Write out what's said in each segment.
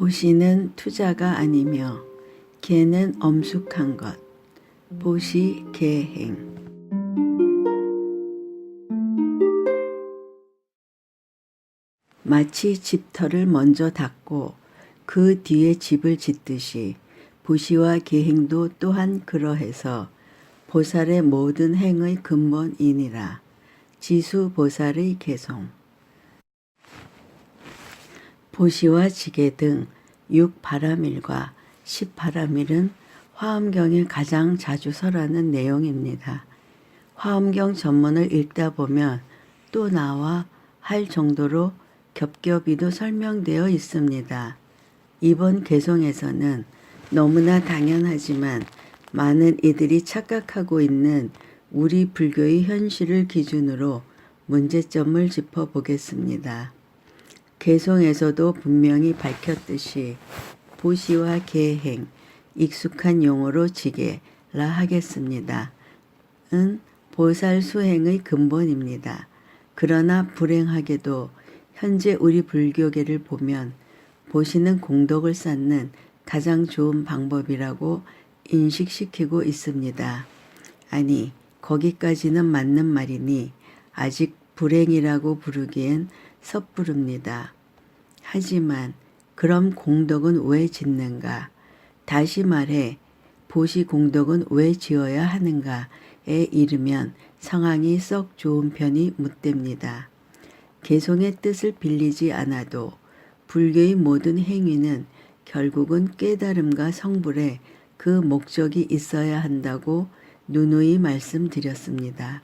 보시는 투자가 아니며 개는 엄숙한 것. 보시 개행. 마치 집터를 먼저 닦고 그 뒤에 집을 짓듯이 보시와 계행도 또한 그러해서 보살의 모든 행의 근본이니라. 지수보살의 개송. 보시와 지계 등 6바라밀과 10바라밀은 화엄경에 가장 자주 설하는 내용입니다. 화엄경 전문을 읽다 보면 또 나와 할 정도로 겹겹이도 설명되어 있습니다. 이번 개송에서는 너무나 당연하지만 많은 이들이 착각하고 있는 우리 불교의 현실을 기준으로 문제점을 짚어보겠습니다. 개송에서도 분명히 밝혔듯이 보시와 계행, 익숙한 용어로 지게라 하겠습니다. 은 보살 수행의 근본입니다. 그러나 불행하게도 현재 우리 불교계를 보면 보시는 공덕을 쌓는 가장 좋은 방법이라고 인식시키고 있습니다. 아니, 거기까지는 맞는 말이니 아직 불행이라고 부르기엔 섣부릅니다. 하지만 그럼 공덕은 왜 짓는가? 다시 말해 보시 공덕은 왜 지어야 하는가에 이르면 상황이 썩 좋은 편이 묻됩니다. 개송의 뜻을 빌리지 않아도 불교의 모든 행위는 결국은 깨달음과 성불에 그 목적이 있어야 한다고 누누이 말씀드렸습니다.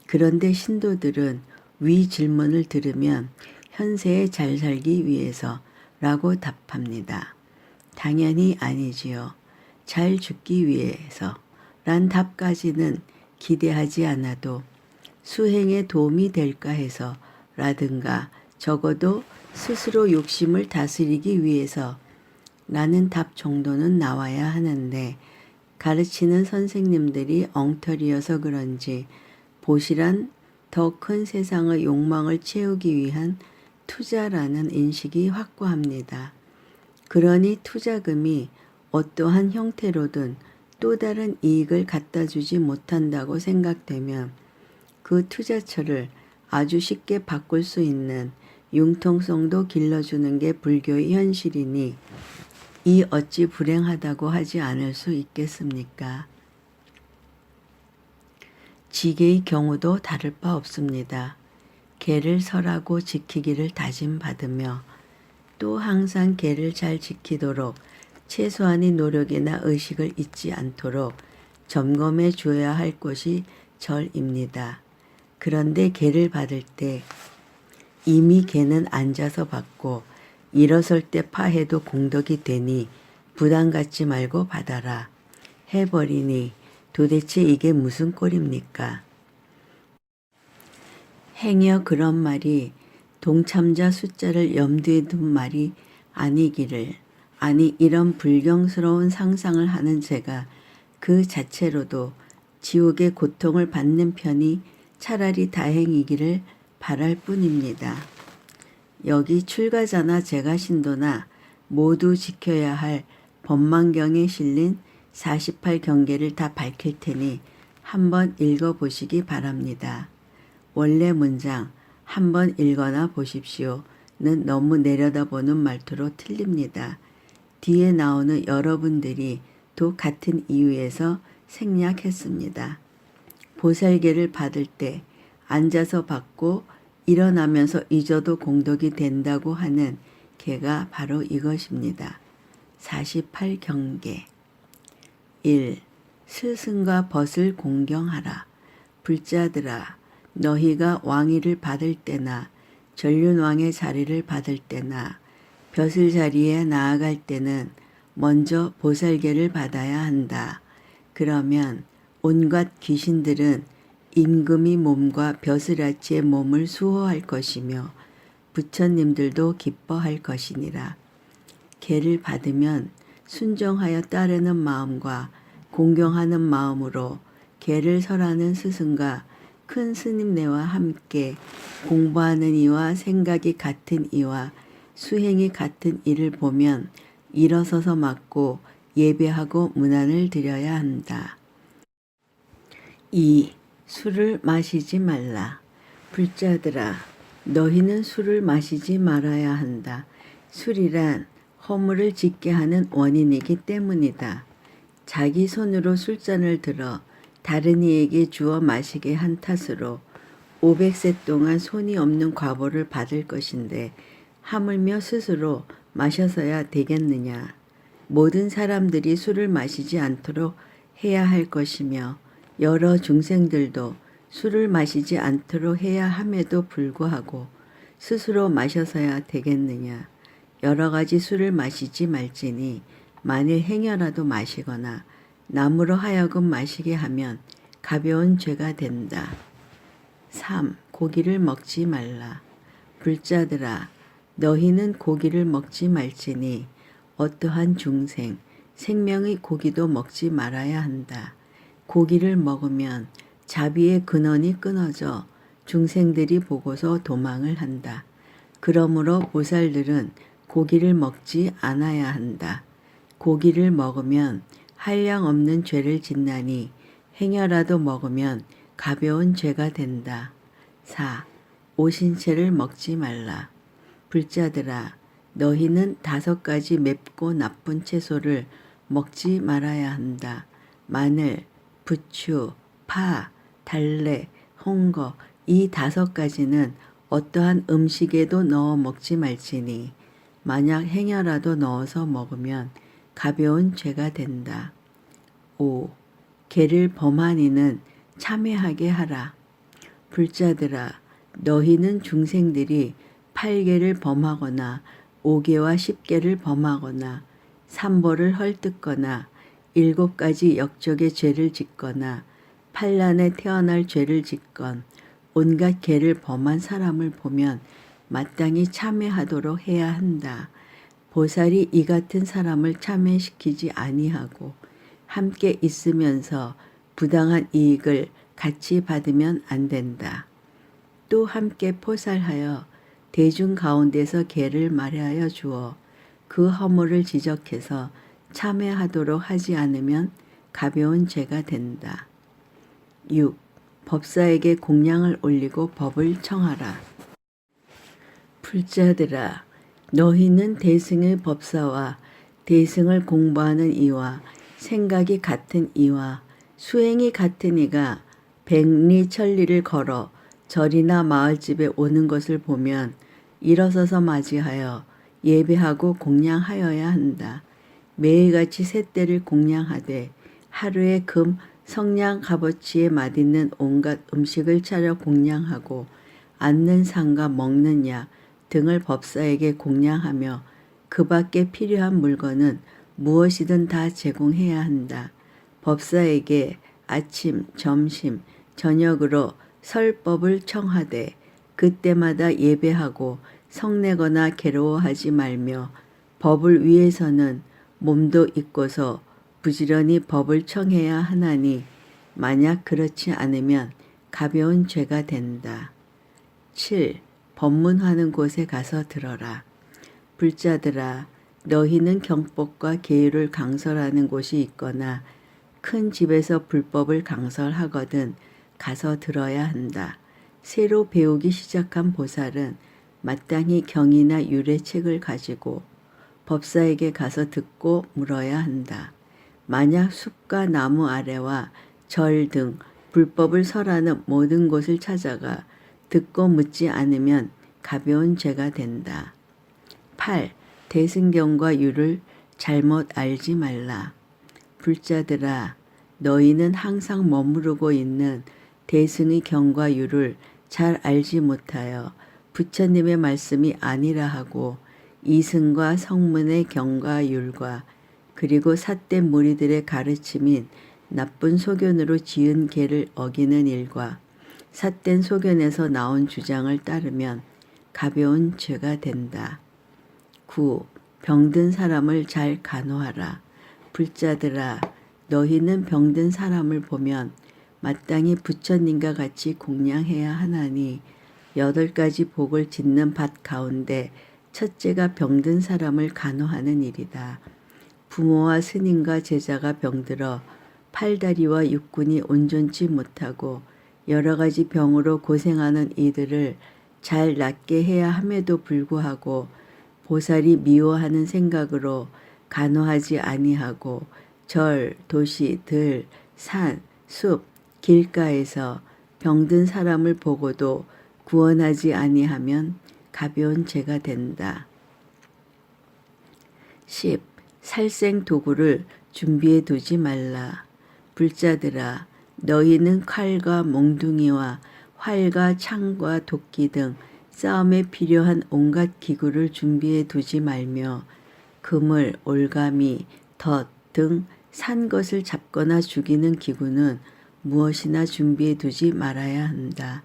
그런데 신도들은 위 질문을 들으면 현세에 잘 살기 위해서 라고 답합니다. 당연히 아니지요. 잘 죽기 위해서 란 답까지는 기대하지 않아도 수행에 도움이 될까 해서 라든가 적어도 스스로 욕심을 다스리기 위해서 라는 답 정도는 나와야 하는데 가르치는 선생님들이 엉터리여서 그런지 보시란 더 큰 세상의 욕망을 채우기 위한 투자라는 인식이 확고합니다. 그러니 투자금이 어떠한 형태로든 또 다른 이익을 갖다 주지 못한다고 생각되면 그 투자처를 아주 쉽게 바꿀 수 있는 융통성도 길러주는 게 불교의 현실이니 이 어찌 불행하다고 하지 않을 수 있겠습니까? 지계의 경우도 다를 바 없습니다. 계를 설하고 지키기를 다짐받으며 또 항상 계를 잘 지키도록 최소한의 노력이나 의식을 잊지 않도록 점검해 줘야 할 것이 절입니다. 그런데 계를 받을 때 이미 계는 앉아서 받고 일어설 때 파해도 공덕이 되니 부담 갖지 말고 받아라 해버리니 도대체 이게 무슨 꼴입니까? 행여 그런 말이 동참자 숫자를 염두에 둔 말이 아니기를, 아니 이런 불경스러운 상상을 하는 제가 그 자체로도 지옥의 고통을 받는 편이 차라리 다행이기를 바랄 뿐입니다. 여기 출가자나 제가 신도나 모두 지켜야 할 법망경에 실린 48경계를 다 밝힐 테니 한번 읽어보시기 바랍니다. 원래 문장 한번 읽어나 보십시오는 너무 내려다보는 말투로 틀립니다. 뒤에 나오는 여러분들이 또 같은 이유에서 생략했습니다. 보살계를 받을 때 앉아서 받고 일어나면서 잊어도 공덕이 된다고 하는 계가 바로 이것입니다. 48경계 1. 스승과 벗을 공경하라. 불자들아, 너희가 왕위를 받을 때나 전륜왕의 자리를 받을 때나 벼슬 자리에 나아갈 때는 먼저 보살계를 받아야 한다. 그러면 온갖 귀신들은 임금의 몸과 벼슬아치의 몸을 수호할 것이며 부처님들도 기뻐할 것이니라. 계를 받으면 순종하여 따르는 마음과 공경하는 마음으로 계를 설하는 스승과 큰 스님네와 함께 공부하는 이와 생각이 같은 이와 수행이 같은 일을 보면 일어서서 막고 예배하고 문안을 드려야 한다. 2. 술을 마시지 말라. 불자들아, 너희는 술을 마시지 말아야 한다. 술이란 허물을 짓게 하는 원인이기 때문이다. 자기 손으로 술잔을 들어 다른 이에게 주어 마시게 한 탓으로 500세 동안 손이 없는 과보를 받을 것인데 하물며 스스로 마셔서야 되겠느냐. 모든 사람들이 술을 마시지 않도록 해야 할 것이며 여러 중생들도 술을 마시지 않도록 해야 함에도 불구하고 스스로 마셔서야 되겠느냐. 여러 가지 술을 마시지 말지니 만일 행여라도 마시거나 남으로 하여금 마시게 하면 가벼운 죄가 된다. 3. 고기를 먹지 말라. 불자들아, 너희는 고기를 먹지 말지니 어떠한 중생, 생명의 고기도 먹지 말아야 한다. 고기를 먹으면 자비의 근원이 끊어져 중생들이 보고서 도망을 한다. 그러므로 보살들은 고기를 먹지 않아야 한다. 고기를 먹으면 한량 없는 죄를 짓나니 행여라도 먹으면 가벼운 죄가 된다. 4. 오신채를 먹지 말라. 불자들아, 너희는 5가지 맵고 나쁜 채소를 먹지 말아야 한다. 마늘, 부추, 파, 달래, 홍거 이 5가지는 어떠한 음식에도 넣어 먹지 말지니 만약 행여라도 넣어서 먹으면 가벼운 죄가 된다. 5. 개를 범한 이는 참회하게 하라. 불자들아, 너희는 중생들이 8개를 범하거나 5개와 10개를 범하거나 3벌을 헐뜯거나 7가지 역적의 죄를 짓거나 판란에 태어날 죄를 짓건 온갖 개를 범한 사람을 보면 마땅히 참회하도록 해야 한다. 보살이 이 같은 사람을 참회시키지 아니하고 함께 있으면서 부당한 이익을 같이 받으면 안 된다. 또 함께 포살하여 대중 가운데서 개를 마련하여 주어 그 허물을 지적해서 참회하도록 하지 않으면 가벼운 죄가 된다. 6. 법사에게 공양을 올리고 법을 청하라. 불자들아, 너희는 대승의 법사와 대승을 공부하는 이와 생각이 같은 이와 수행이 같은 이가 백리 천리를 걸어 절이나 마을집에 오는 것을 보면 일어서서 맞이하여 예배하고 공양하여야 한다. 매일같이 셋대를 공양하되 하루에 금 성냥 값어치에 맛있는 온갖 음식을 차려 공양하고 앉는 상과 먹는 약 등을 법사에게 공양하며 그 밖에 필요한 물건은 무엇이든 다 제공해야 한다. 법사에게 아침, 점심, 저녁으로 설법을 청하되 그때마다 예배하고 성내거나 괴로워하지 말며 법을 위해서는 몸도 잊고서 부지런히 법을 청해야 하나니 만약 그렇지 않으면 가벼운 죄가 된다. 7. 법문하는 곳에 가서 들어라. 불자들아, 너희는 경법과 계율을 강설하는 곳이 있거나 큰 집에서 불법을 강설하거든 가서 들어야 한다. 새로 배우기 시작한 보살은 마땅히 경이나 유래책을 가지고 법사에게 가서 듣고 물어야 한다. 만약 숲과 나무 아래와 절 등 불법을 설하는 모든 곳을 찾아가 듣고 묻지 않으면 가벼운 죄가 된다. 8. 대승경과 유를 잘못 알지 말라. 불자들아, 너희는 항상 머무르고 있는 대승의 경과 유를 잘 알지 못하여 부처님의 말씀이 아니라 하고 이승과 성문의 경과 율과 그리고 삿된 무리들의 가르침인 나쁜 소견으로 지은 계를 어기는 일과 삿된 소견에서 나온 주장을 따르면 가벼운 죄가 된다. 9. 병든 사람을 잘 간호하라. 불자들아, 너희는 병든 사람을 보면 마땅히 부처님과 같이 공양해야 하나니 8가지 복을 짓는 밭 가운데 첫째가 병든 사람을 간호하는 일이다. 부모와 스님과 제자가 병들어 팔다리와 육군이 온전치 못하고 여러 가지 병으로 고생하는 이들을 잘 낫게 해야 함에도 불구하고 보살이 미워하는 생각으로 간호하지 아니하고 절, 도시, 들, 산, 숲, 길가에서 병든 사람을 보고도 구원하지 아니하면 가벼운 죄가 된다. 10. 살생 도구를 준비해 두지 말라. 불자들아, 너희는 칼과 몽둥이와 활과 창과 도끼 등 싸움에 필요한 온갖 기구를 준비해 두지 말며 그물, 올가미, 덫 등 산 것을 잡거나 죽이는 기구는 무엇이나 준비해 두지 말아야 한다.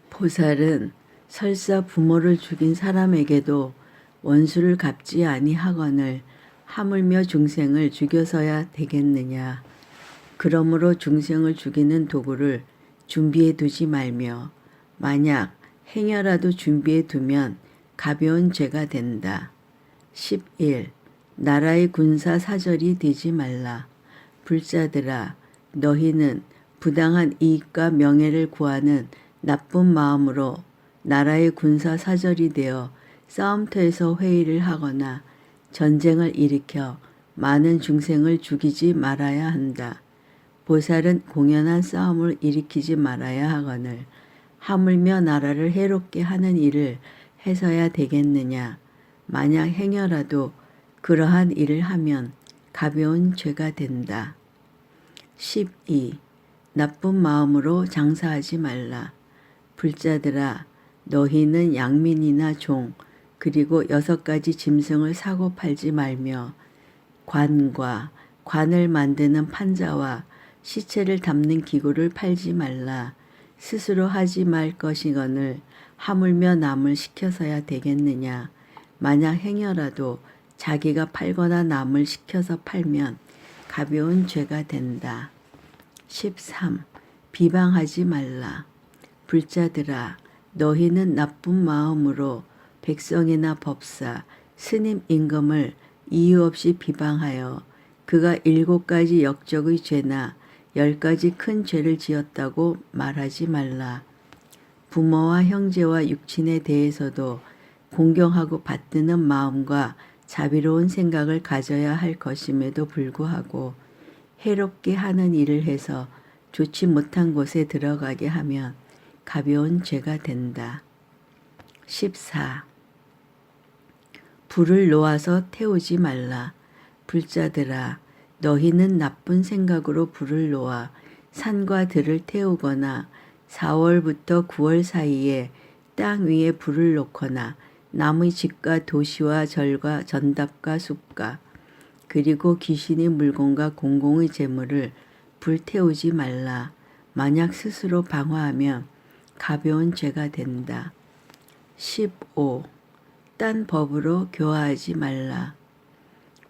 보살은 설사 부모를 죽인 사람에게도 원수를 갚지 아니하거늘 하물며 중생을 죽여서야 되겠느냐. 그러므로 중생을 죽이는 도구를 준비해 두지 말며 만약 행여라도 준비해 두면 가벼운 죄가 된다. 11. 나라의 군사 사절이 되지 말라. 불자들아, 너희는 부당한 이익과 명예를 구하는 나쁜 마음으로 나라의 군사 사절이 되어 싸움터에서 회의를 하거나 전쟁을 일으켜 많은 중생을 죽이지 말아야 한다. 보살은 공연한 싸움을 일으키지 말아야 하거늘 하물며 나라를 해롭게 하는 일을 해서야 되겠느냐. 만약 행여라도 그러한 일을 하면 가벼운 죄가 된다. 12. 나쁜 마음으로 장사하지 말라. 불자들아, 너희는 양민이나 종 그리고 6가지 짐승을 사고 팔지 말며 관과 관을 만드는 판자와 시체를 담는 기구를 팔지 말라. 스스로 하지 말 것이거늘 하물며 남을 시켜서야 되겠느냐. 만약 행여라도 자기가 팔거나 남을 시켜서 팔면 가벼운 죄가 된다. 13. 비방하지 말라. 불자들아, 너희는 나쁜 마음으로 백성이나 법사, 스님 임금을 이유 없이 비방하여 그가 7가지 역적의 죄나 10가지 큰 죄를 지었다고 말하지 말라. 부모와 형제와 육친에 대해서도 공경하고 받드는 마음과 자비로운 생각을 가져야 할 것임에도 불구하고 해롭게 하는 일을 해서 좋지 못한 곳에 들어가게 하면 가벼운 죄가 된다. 14. 불을 놓아서 태우지 말라. 불자들아, 너희는 나쁜 생각으로 불을 놓아 산과 들을 태우거나 4월부터 9월 사이에 땅 위에 불을 놓거나 남의 집과 도시와 절과 전답과 숲과 그리고 귀신의 물건과 공공의 재물을 불태우지 말라. 만약 스스로 방화하면 가벼운 죄가 된다. 15. 딴 법으로 교화하지 말라.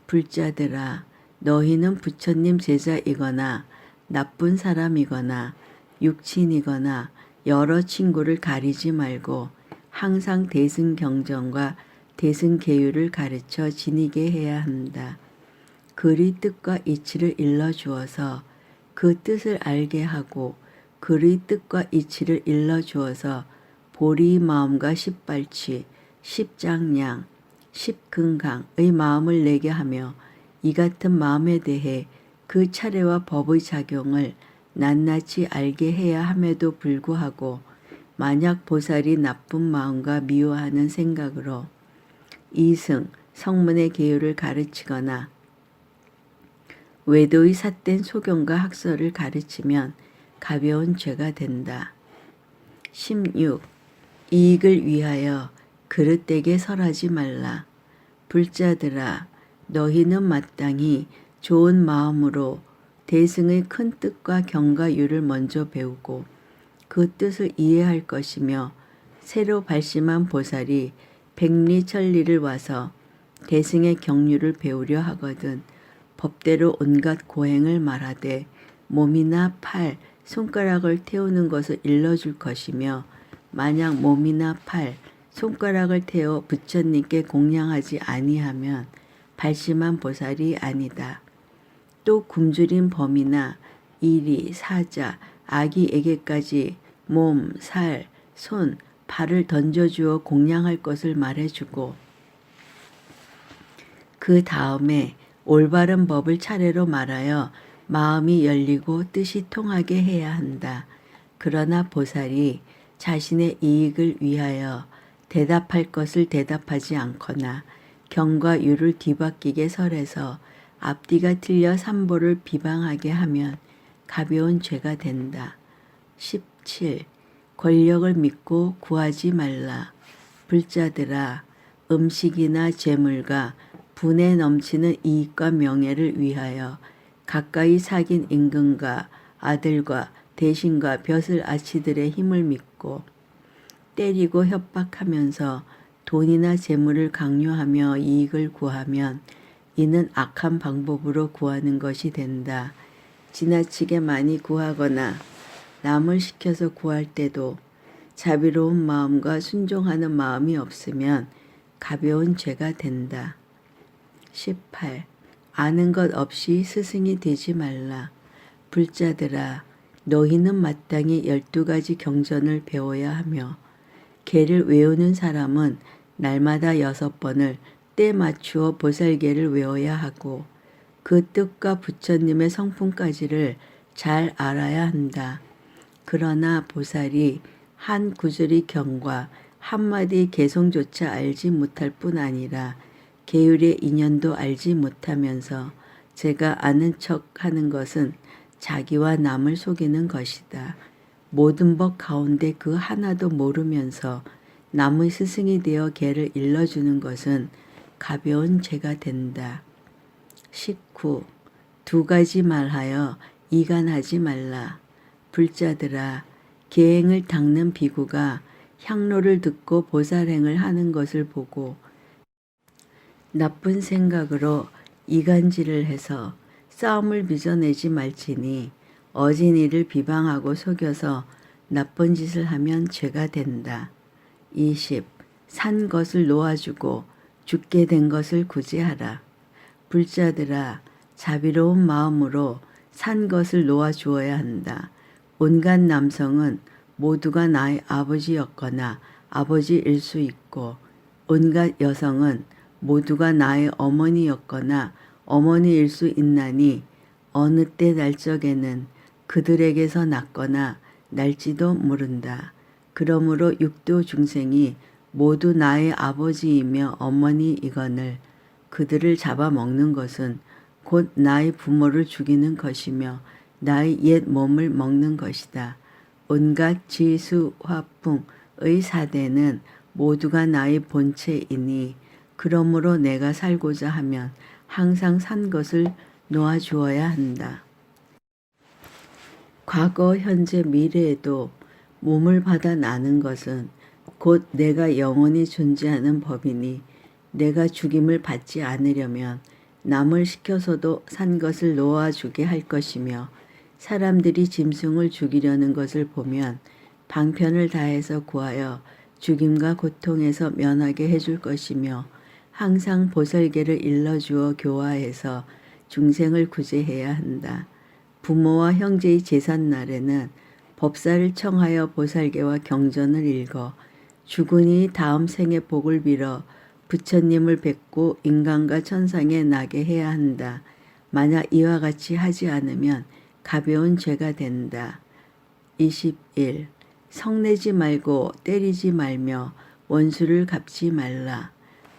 불자들아, 너희는 부처님 제자이거나 나쁜 사람이거나 육친이거나 여러 친구를 가리지 말고 항상 대승경전과 대승계율을 가르쳐 지니게 해야 한다. 글의 뜻과 이치를 일러주어서 그 뜻을 알게 하고 글의 뜻과 이치를 일러주어서 보리의 마음과 십발치, 십장량, 십근강의 마음을 내게 하며 이 같은 마음에 대해 그 차례와 법의 작용을 낱낱이 알게 해야 함에도 불구하고 만약 보살이 나쁜 마음과 미워하는 생각으로 이승, 성문의 계율을 가르치거나 외도의 삿된 소경과 학설을 가르치면 가벼운 죄가 된다. 16. 이익을 위하여 그릇되게 설하지 말라. 불자들아, 너희는 마땅히 좋은 마음으로 대승의 큰 뜻과 경과 유를 먼저 배우고 그 뜻을 이해할 것이며 새로 발심한 보살이 백리천리를 와서 대승의 경륜을 배우려 하거든 법대로 온갖 고행을 말하되 몸이나 팔, 손가락을 태우는 것을 일러줄 것이며 만약 몸이나 팔, 손가락을 태워 부처님께 공양하지 아니하면 발심한 보살이 아니다. 또 굶주린 범이나 이리, 사자, 아기에게까지 몸, 살, 손, 발을 던져주어 공양할 것을 말해주고 그 다음에 올바른 법을 차례로 말하여 마음이 열리고 뜻이 통하게 해야 한다. 그러나 보살이 자신의 이익을 위하여 대답할 것을 대답하지 않거나 경과 유를 뒤바뀌게 설해서 앞뒤가 틀려 삼보를 비방하게 하면 가벼운 죄가 된다. 17. 권력을 믿고 구하지 말라. 불자들아, 음식이나 재물과 분에 넘치는 이익과 명예를 위하여 가까이 사귄 임금과 아들과 대신과 벼슬아치들의 힘을 믿고 때리고 협박하면서 돈이나 재물을 강요하며 이익을 구하면 이는 악한 방법으로 구하는 것이 된다. 지나치게 많이 구하거나 남을 시켜서 구할 때도 자비로운 마음과 순종하는 마음이 없으면 가벼운 죄가 된다. 18. 아는 것 없이 스승이 되지 말라. 불자들아, 너희는 마땅히 12가지 경전을 배워야 하며 계를 외우는 사람은 날마다 6번을 때 맞추어 보살계를 외워야 하고 그 뜻과 부처님의 성품까지를 잘 알아야 한다. 그러나 보살이 한 구절의 경과 한마디 개성조차 알지 못할 뿐 아니라 계율의 인연도 알지 못하면서 제가 아는 척 하는 것은 자기와 남을 속이는 것이다. 모든 법 가운데 그 하나도 모르면서 남의 스승이 되어 걔를 일러주는 것은 가벼운 죄가 된다. 19. 2가지 말하여 이간하지 말라. 불자들아, 계행을 닦는 비구가 향로를 듣고 보살행을 하는 것을 보고 나쁜 생각으로 이간질을 해서 싸움을 빚어내지 말지니 어진이를 비방하고 속여서 나쁜 짓을 하면 죄가 된다. 20. 산 것을 놓아주고 죽게 된 것을 구제하라. 불자들아, 자비로운 마음으로 산 것을 놓아주어야 한다. 온갖 남성은 모두가 나의 아버지였거나 아버지일 수 있고 온갖 여성은 모두가 나의 어머니였거나 어머니일 수 있나니 어느 때 날적에는 그들에게서 낳거나 날지도 모른다. 그러므로 육도 중생이 모두 나의 아버지이며 어머니이거늘 그들을 잡아먹는 것은 곧 나의 부모를 죽이는 것이며 나의 옛 몸을 먹는 것이다. 온갖 지수, 화풍의 사대는 모두가 나의 본체이니 그러므로 내가 살고자 하면 항상 산 것을 놓아주어야 한다. 과거, 현재, 미래에도 몸을 받아 나는 것은 곧 내가 영원히 존재하는 법이니 내가 죽임을 받지 않으려면 남을 시켜서도 산 것을 놓아주게 할 것이며 사람들이 짐승을 죽이려는 것을 보면 방편을 다해서 구하여 죽임과 고통에서 면하게 해줄 것이며 항상 보살계를 일러주어 교화해서 중생을 구제해야 한다. 부모와 형제의 제삿날에는 법사를 청하여 보살계와 경전을 읽어 죽은 이 다음 생의 복을 빌어 부처님을 뵙고 인간과 천상에 나게 해야 한다. 만약 이와 같이 하지 않으면 가벼운 죄가 된다. 21. 성내지 말고 때리지 말며 원수를 갚지 말라.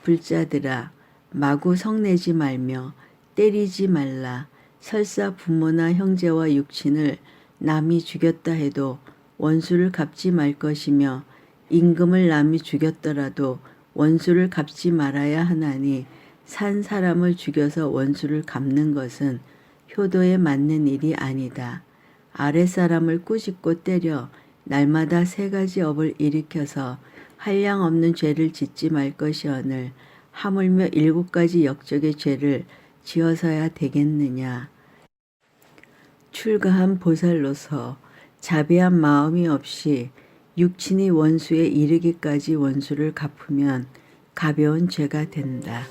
불자들아, 마구 성내지 말며 때리지 말라. 설사 부모나 형제와 육친을 남이 죽였다 해도 원수를 갚지 말 것이며 임금을 남이 죽였더라도 원수를 갚지 말아야 하나니 산 사람을 죽여서 원수를 갚는 것은 효도에 맞는 일이 아니다. 아랫사람을 꾸짖고 때려 날마다 3가지 업을 일으켜서 한량없는 죄를 짓지 말 것이오늘 하물며 7가지 역적의 죄를 지어서야 되겠느냐. 출가한 보살로서 자비한 마음이 없이 육친이 원수에 이르기까지 원수를 갚으면 가벼운 죄가 된다.